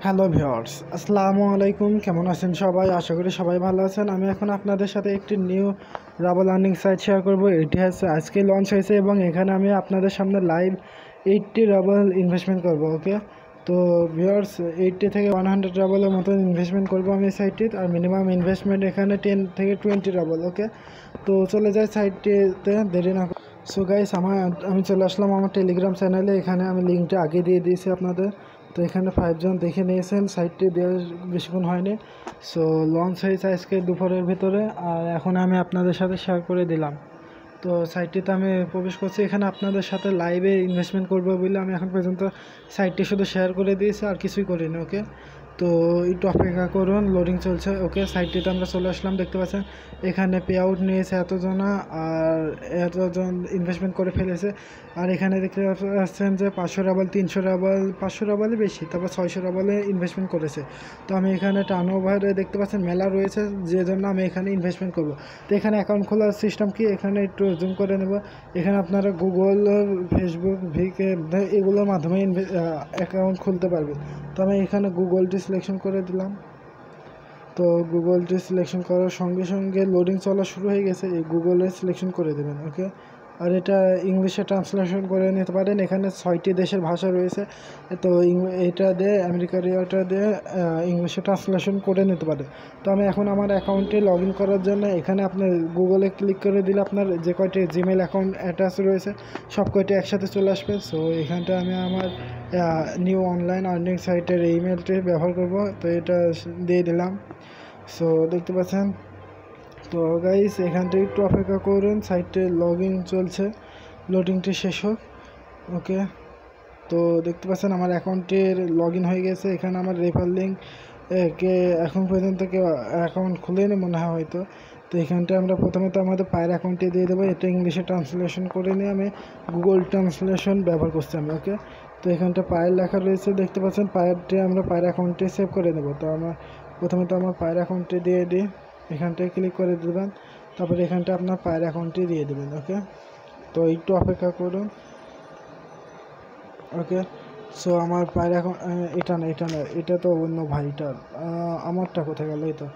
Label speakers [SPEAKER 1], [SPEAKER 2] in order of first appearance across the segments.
[SPEAKER 1] Hello viewers, আসসালামু আলাইকুম। কেমন আছেন সবাই? আশা করি সবাই ভালো আছেন। আমি এখন আপনাদের সাথে একটি new ruble earning site share করব। এটি হচ্ছে আজকে লঞ্চ হয়েছে এবং এখানে আমি আপনাদের সামনে লাইভ 80 রাবল ইনভেস্টমেন্ট করব। ওকে, তো ভিউয়ার্স 80 থেকে 100 রাবলের মতন ইনভেস্টমেন্ট করব আমি সাইটটিতে। আর মিনিমাম ইনভেস্টমেন্ট এখানে 10 থেকে 20 রাবল। ওকে, তো চলে যায় সাইটটিতে, দেরি না। সো গাইস, আমি চলে আসলাম আমার টেলিগ্রাম চ্যানেলে। এখানে আমি লিঙ্কটা আগে দিয়ে দিয়েছি আপনাদের। তো এখানে 5 জন দেখে নিয়েছেন, সাইটটি দেওয়ার বেশিক্ষণ হয়নি। সো লঞ্চ হয়েছে আজকে দুপুরের ভিতরে, আর এখন আমি আপনাদের সাথে শেয়ার করে দিলাম। তো সাইটটিতে আমি প্রবেশ করছি। এখানে আপনাদের সাথে লাইভে ইনভেস্টমেন্ট করবো বলে আমি এখন পর্যন্ত সাইটটি শুধু শেয়ার করে দিয়েছি, আর কিছুই করিনি। ওকে, তো একটু অপেক্ষা করুন, লোডিং চলছে। ওকে, সাইটটিতে আমরা চলে আসলাম। দেখতে পাচ্ছেন এখানে পে আউট নিয়েছে এতজন, আর এতজন ইনভেস্টমেন্ট করে ফেলেছে। আর এখানে দেখতে পাচ্ছেন যে 500 রাবল, 300 রাবল, 500 রাবলই বেশি, তারপর 600 রাবলে ইনভেস্টমেন্ট করেছে। তো আমি এখানে টার্ন ওভারে দেখতে পাচ্ছেন মেলা রয়েছে, যে জন্য আমি এখানে ইনভেস্টমেন্ট করব। তো এখানে অ্যাকাউন্ট খোলার সিস্টেম কি, এখানে একটু জুম করে নেব। এখানে আপনারা গুগল, ফেসবুক, ভিকে এগুলোর মাধ্যমে অ্যাকাউন্ট খুলতে পারবেন। তো আমি এখানে গুগলটি সিলেকশন করে দিলাম। তো গুগলটি সিলেকশন করার সঙ্গে সঙ্গে লোডিং চলা শুরু হয়ে গেছে। এই গুগলে সিলেকশন করে দেবেন। ওকে, আর এটা ইংলিশে ট্রান্সলেশন করে নিতে পারেন। এখানে 6টি দেশের ভাষা রয়েছে। তো এটা দিয়ে আমেরিকার এটা দিয়ে ইংলিশে ট্রান্সলেশন করে নিতে পারেন। তো আমি এখন আমার অ্যাকাউন্টে লগ ইন করার জন্য এখানে আপনার গুগলে ক্লিক করে দিলে আপনার যে কয়টি জিমেল অ্যাকাউন্ট অ্যাটাচ রয়েছে সব কয়টি একসাথে চলে আসবে। সো এখানটা আমি আমার নিউ অনলাইন আর্নিং সাইটের ইমেলটি ব্যবহার করব। তো এটা দিয়ে দিলাম। সো দেখতে পাচ্ছেন। তো গাইস, এখান থেকে একটু অপেক্ষা করুন, সাইটে লগ ইন চলছে, লোডিংটি শেষ হোক। ওকে, তো দেখতে পাচ্ছেন আমার অ্যাকাউন্টের লগ ইন হয়ে গেছে। এখানে আমার রেফার লিঙ্ক কে এখন পর্যন্ত কেউ অ্যাকাউন্ট খুলেনি মনে হয় হয়তো। তো এখানটা আমরা প্রথমে তো আমাদের পায়ের অ্যাকাউন্টে দিয়ে দেবো। এটা ইংলিশে ট্রান্সলেশন করে নিয়ে আমি গুগল ট্রান্সলেশন ব্যবহার করছি আমি। ওকে, তো এখানটা পায়ের লেখা রয়েছে, দেখতে পাচ্ছেন পায়েরটি আমরা পায়ের অ্যাকাউন্টে সেভ করে নেব। তো আমরা প্রথমে তো আমার পায়ের অ্যাকাউন্টে দিয়ে দিই, এখানটায় ক্লিক করে দেবেন। তারপরে এখানটা আপনার পায়ের অ্যাকাউন্টে দিয়ে দেবেন। ওকে, তো একটু অপেক্ষা করুন। ওকে, সো আমার পায়ের অ্যাকাউন্ট, এটা তো অন্য ভাইটার, আমারটা কোথায় গেল? এই তো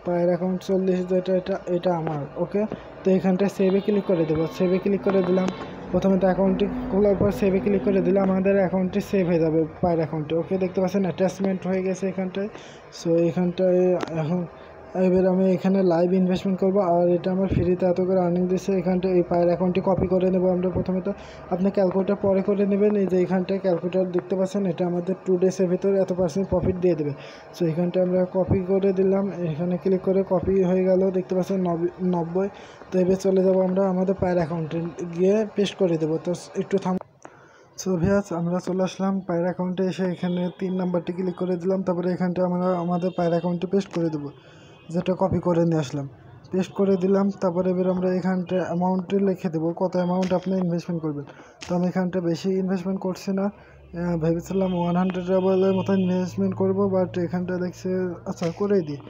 [SPEAKER 1] পায়ের অ্যাকাউন্ট 40, যেটা এটা আমার। ওকে, তো এখানটায় সেভে ক্লিক করে দেবো। সেভে ক্লিক করে দিলাম। প্রথমে তো অ্যাকাউন্টটি খোলার পর সেভে ক্লিক করে দিলে আমাদের অ্যাকাউন্টটি সেভ হয়ে যাবে পায়ের অ্যাকাউন্টে। ওকে, দেখতে পাচ্ছেন অ্যাটাচমেন্ট হয়ে গেছে এখানটায়। সো এখানটায় এখন এবার আমি এখানে লাইভ ইনভেস্টমেন্ট করব, আর এটা আমার ফ্রিতে এত করে আর্নিং দিচ্ছে। এখানটা এই পায়ের অ্যাকাউন্টটি কপি করে নেব আমরা। প্রথমে তো আপনি ক্যালকুলেটার পরে করে নেবেন। এই যে এখানটায় ক্যালকুলেটার দেখতে পাচ্ছেন, এটা আমাদের 2 ডেজের ভিতরে এত % প্রফিট দিয়ে দেবে। সো এখানটা আমরা কপি করে দিলাম, এখানে ক্লিক করে কপি হয়ে গেল, দেখতে পাচ্ছেন 90। তো এবার চলে যাব আমরা আমাদের পায়ের অ্যাকাউন্টে গিয়ে পেস্ট করে দেবো। তো একটু সো ভিউয়ার্স, আমরা চলে আসলাম পায়ের অ্যাকাউন্টে। এসে এখানে 3 নাম্বারটি ক্লিক করে দিলাম। তারপরে এখানটা আমরা আমাদের পায়ের অ্যাকাউন্টে পেস্ট করে দেবো, যেটা কপি করে নিয়ে আসলাম। পেস্ট করে দিলাম। তারপরে এবার আমরা এখানটা অ্যামাউন্টে লিখে দেবো, কত অ্যামাউন্ট আপনি ইনভেস্টমেন্ট করবেন। তো আমি এখানটা বেশি ইনভেস্টমেন্ট করছি না, ভেবেছিলাম 100 রাবলের মতো ইনভেস্টমেন্ট করব, বাট এখানটা দেখছে আচ্ছা করেই দিই,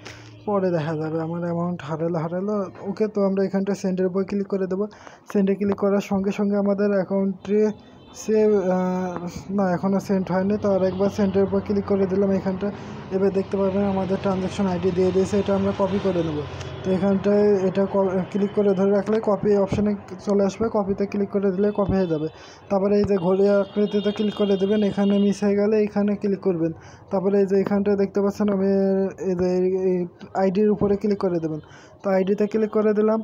[SPEAKER 1] পরে দেখা যাবে আমার অ্যামাউন্ট হারালো। ওকে, তো আমরা এখানটা সেন্ডের উপর ক্লিক করে দেবো। সেন্ডে ক্লিক করার সঙ্গে সঙ্গে আমাদের অ্যাকাউন্টে সেভ, না এখনও সেন্ড হয়নি। তো আর একবার সেন্ডের উপর ক্লিক করে দিলাম এখানটা। এবার দেখতে পাবেন আমাদের ট্রানজ্যাকশন আইডি দিয়ে দিয়েছে, এটা আমরা কপি করে নেব। তো এখানটায় এটা ক্লিক করে ধরে রাখলে কপি অপশানে চলে আসবে, কপিতে ক্লিক করে দিলে কপি হয়ে যাবে। তারপরে এই যে ঘড়ি আকৃতিতে ক্লিক করে দেবেন, এখানে মিস হয়ে গেলে এখানে ক্লিক করবেন। তারপরে এই যে এখানটায় দেখতে পাচ্ছেন আমি এই যে আইডির উপরে ক্লিক করে দেবেন। তো আইডিতে ক্লিক করে দিলাম।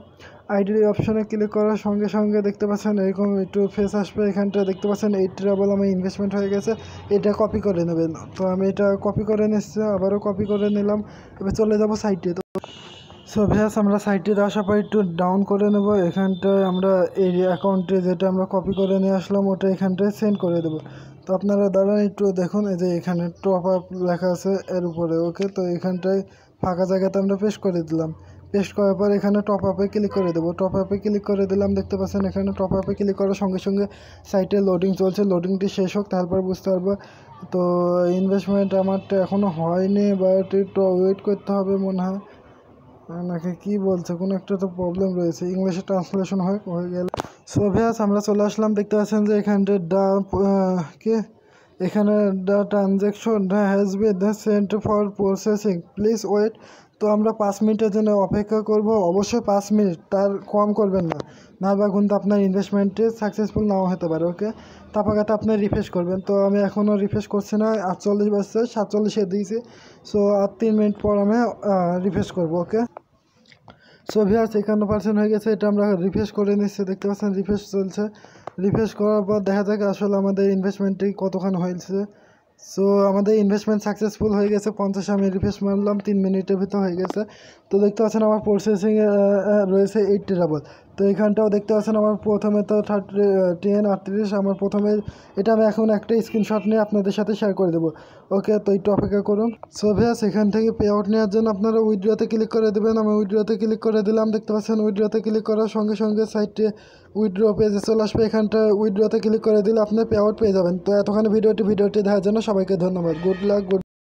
[SPEAKER 1] আইডি অপশানে ক্লিক করার সঙ্গে সঙ্গে দেখতে পাচ্ছেন এরকম একটু ফেস আসবে। এখানটা দেখতে পাচ্ছেন 8 রাবল আমার ইনভেস্টমেন্ট হয়ে গেছে, এটা কপি করে নেবেন। তো আমি এটা কপি করে নিচ্ছি, আবারও কপি করে নিলাম। এবার চলে যাব সাইটে। তো সো ভিউয়ার্স, আমরা সাইটে আসার পর একটু ডাউন করে নেব। এখানটায় আমরা এই অ্যাকাউন্টে যেটা আমরা কপি করে নিয়ে আসলাম ওটা এখানটায় সেন্ড করে দেবো। তো আপনারা দাঁড়ান একটু দেখুন, এই যে এখানে টপ আপ লেখা আছে এর উপরে। ওকে, তো এখানটায় ফাঁকা জায়গাতে আমরা পেস্ট করে দিলাম। পেস্ট করার পর এখানে টপ আপে ক্লিক করে দেবো। টপ আপে ক্লিক করে দিলাম, দেখতে পাচ্ছেন এখানে টপ আপে ক্লিক করার সঙ্গে সঙ্গে সাইটে লোডিং চলছে। লোডিংটি শেষ হোক, তারপর বুঝতে পারবো। তো ইনভেস্টমেন্ট আমারটা এখনও হয়নি, বাট একটু ওয়েট করতে হবে মনে হয়, নাকি কি বলছে, কোনো একটা তো প্রবলেম রয়েছে। ইংলিশে ট্রান্সলেশন হয়ে গেল। সো ভিউয়ার্স, আমরা চলে আসলাম। দেখতে পাচ্ছেন যে এখানটা কি এখানে the transaction has been sent for processing, please wait. তো আমরা 5 মিনিটের জন্য অপেক্ষা করব, অবশ্যই 5 মিনিট, তার কম করবেন না, না বা কিন্তু আপনার ইনভেস্টমেন্টে সাকসেসফুল নাও হতে পারে। ওকে, তারপর আপনি রিফ্রেশ করবেন। তো আমি এখনও রিফ্রেশ করছি না, 48 বাজছে, 47 দিয়েছি। সো আর 3 মিনিট পর আমি রিফ্রেশ করবো। ওকে, সো ভিউয়ার্স 51% হয়ে গেছে, এটা আমরা রিফ্রেশ করে নিচ্ছি, দেখতে পাচ্ছেন রিফ্রেশ চলছে। রিফ্রেশ করার পর দেখা যাক আসলে আমাদের ইনভেস্টমেন্টটি কতখানি হয়েছে। সো আমাদের ইনভেস্টমেন্ট সাকসেসফুল হয়ে গেছে, 50 আমি রিফ্রেশ মারলাম, 3 মিনিটের ভিতর হয়ে গেছে। তো দেখতে পাচ্ছেন আমার প্রসেসিংয়ে রয়েছে 80 ডাবল। তো এখানটাও দেখতে পাচ্ছেন আমার প্রথমে তো 38, আমার প্রথমে এটা আমি এখন একটা স্ক্রিনশট নিয়ে আপনাদের সাথে শেয়ার করে দেবো। ওকে, তো একটু অপেক্ষা করুন। সো ভিউয়ার্স এখান থেকে পে আউট নেওয়ার জন্য আপনারা উইথড্রতে ক্লিক করে দেবেন। আমি উইথড্রতে ক্লিক করে দিলাম, দেখতে পাচ্ছেন উইথড্রতে ক্লিক করার সঙ্গে সঙ্গে সাইটে উইথড্র পেজে চলে আসবে। এখানটা উইথড্রতে ক্লিক করে দিলে আপনি পে আউট পেয়ে যাবেন। তো এতক্ষণ ভিডিওটি দেখার জন্য সবাইকে ধন্যবাদ। Good luck, good